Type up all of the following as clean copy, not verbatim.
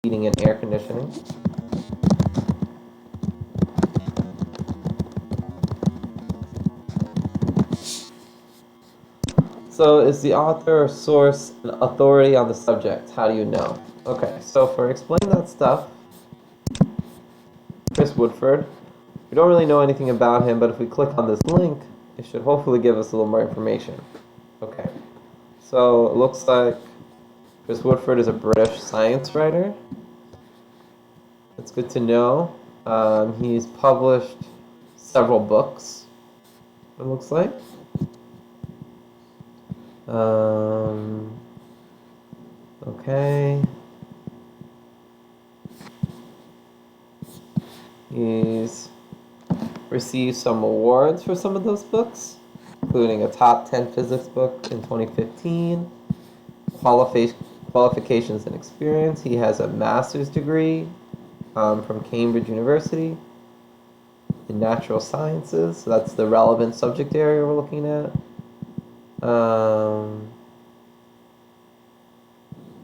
heating and air conditioning. So is the author or source an authority on the subject? How do you know? Okay, so for Explain That Stuff, Chris Woodford, we don't really know anything about him, but if we click on this link, it should hopefully give us a little more information. Okay, so it looks like Chris Woodford is a British science writer. It's good to know. He's published several books, it looks like. Okay. He's received some awards for some of those books, including a top 10 physics book in 2015, qualifications and experience. He has a master's degree from Cambridge University in natural sciences. So that's the relevant subject area we're looking at.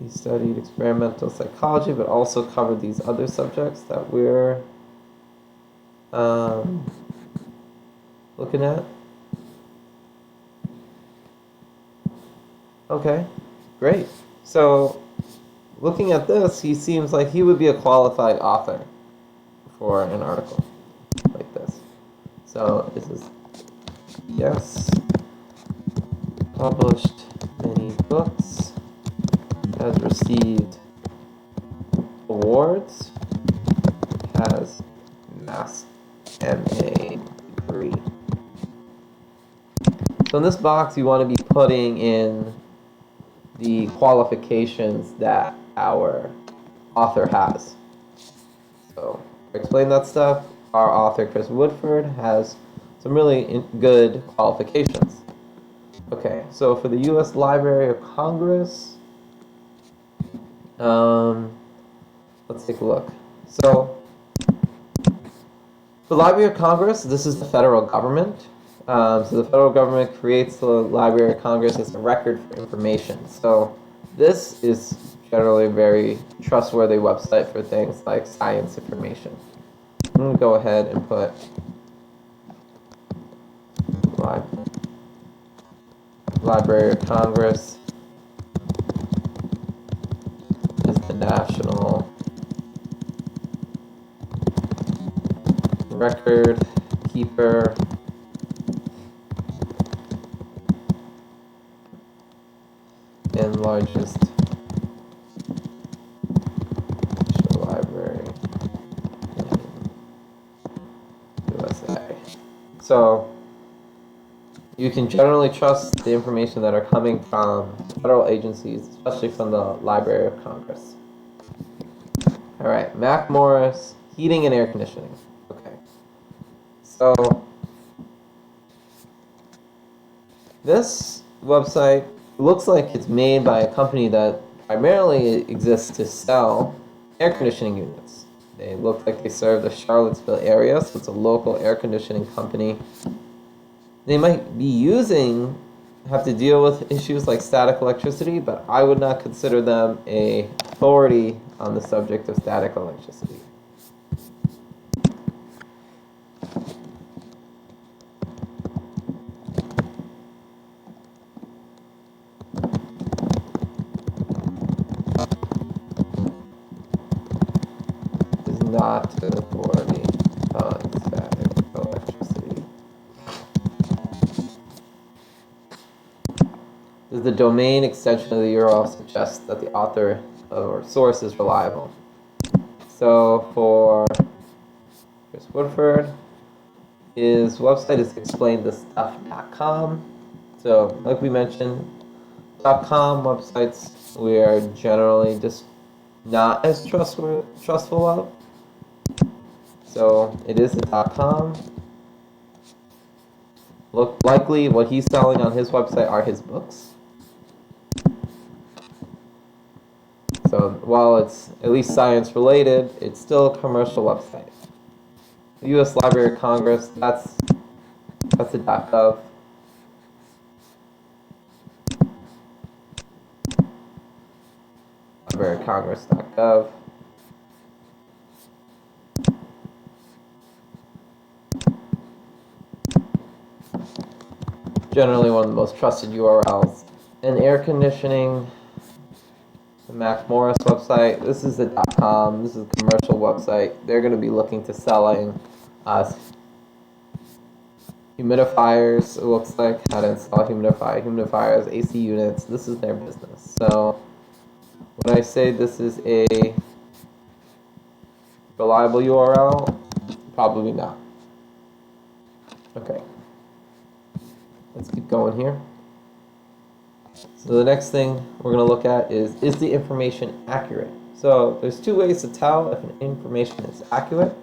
He studied experimental psychology, but also covered these other subjects that we're looking at. Okay, great. So looking at this, he seems like he would be a qualified author for an article like this. So this is, yes, published many books, has received awards, has Mass MA degree. So in this box, you want to be putting in the qualifications that our author has. So to Explain That Stuff, our author Chris Woodford has some really good qualifications. Okay, so for the U.S. Library of Congress, let's take a look. So the Library of Congress, this is the federal government. So the federal government creates the Library of Congress as a record for information. So this is generally a very trustworthy website for things like science information. I'm going to go ahead and put Library of Congress is the national record keeper and largest library in USA. So you can generally trust the information that are coming from federal agencies, especially from the Library of Congress. All right, Mac Morris, heating and air conditioning. Okay, so this website looks like it's made by a company that primarily exists to sell air conditioning units. They look like they serve the Charlottesville area, so it's a local air conditioning company. They might have to deal with issues like static electricity, but I would not consider them an authority on the subject of static electricity. Is not an authority on static electricity. Does the domain extension of the URL suggest that the author or source is reliable? So for Chris Woodford, his website is explainthestuff.com. So like we mentioned, .com websites we are generally just not as trustful of. So it is a .com. Likely what he's selling on his website are his books. So while it's at least science related, it's still a commercial website. The U.S. Library of Congress, that's a .gov. LibraryOfCongress.gov. generally one of the most trusted URLs. And air conditioning, the Mac Morris website, this is the .com, this is a commercial website. They're going to be looking to selling humidifiers, it looks like, how to install humidifiers, AC units. This is their business. So when I say this is a reliable URL, probably not. Okay, let's keep going here. So the next thing we're going to look at is the information accurate? So there's two ways to tell if an information is accurate.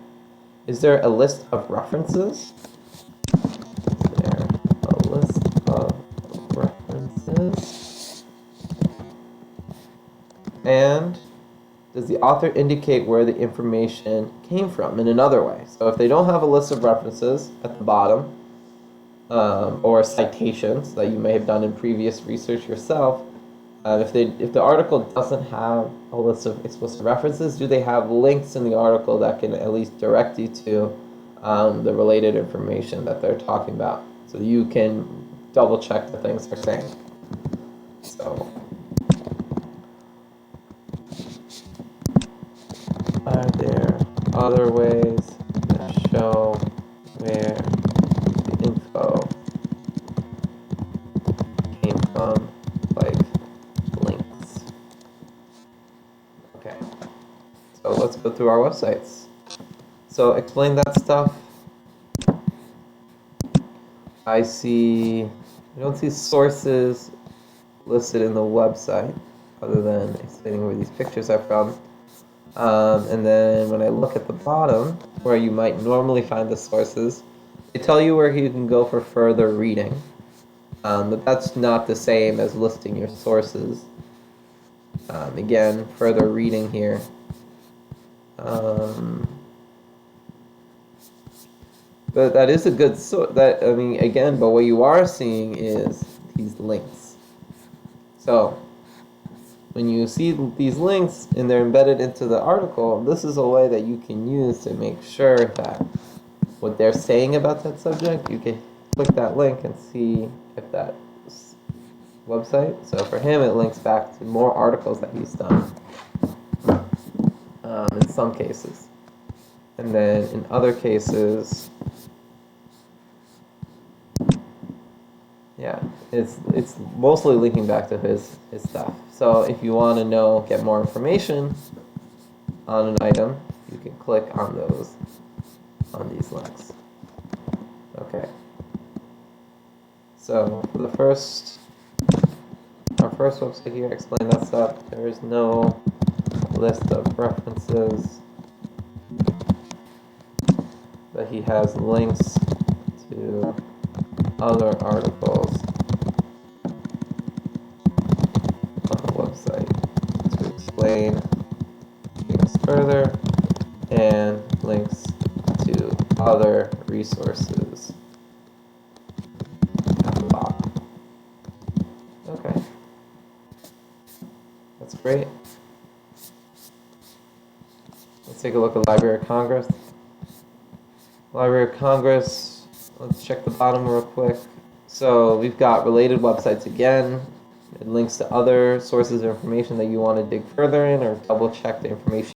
Is there a list of references? Is there a list of references? And does the author indicate where the information came from in another way? So if they don't have a list of references at the bottom, or citations that you may have done in previous research yourself, if the article doesn't have a list of explicit references, do they have links in the article that can at least direct you to the related information that they're talking about, so you can double check the things they're saying? So, are there other ways that show where the info came from, like links? Okay, so let's go through our websites. So explain that stuff. I don't see sources listed in the website other than explaining where these pictures are from. And then when I look at the bottom, where you might normally find the sources, they tell you where you can go for further reading. But that's not the same as listing your sources. Again, further reading here. But that is a good but what you are seeing is these links. So when you see these links and they're embedded into the article, this is a way that you can use to make sure that what they're saying about that subject, you can click that link and see if that website. So for him, it links back to more articles that he's done in some cases. And then in other cases, yeah, it's mostly linking back to his stuff. So if you want to get more information on an item, you can click on these links. Okay. So for our first website here, explain that stuff. There is no list of references, but he has links to other articles on the website to explain things further, and links to other resources at the bottom. Okay, that's great. Let's take a look at Library of Congress. Library of Congress. Let's check the bottom real quick. So we've got related websites again. It links to other sources of information that you want to dig further in or double check the information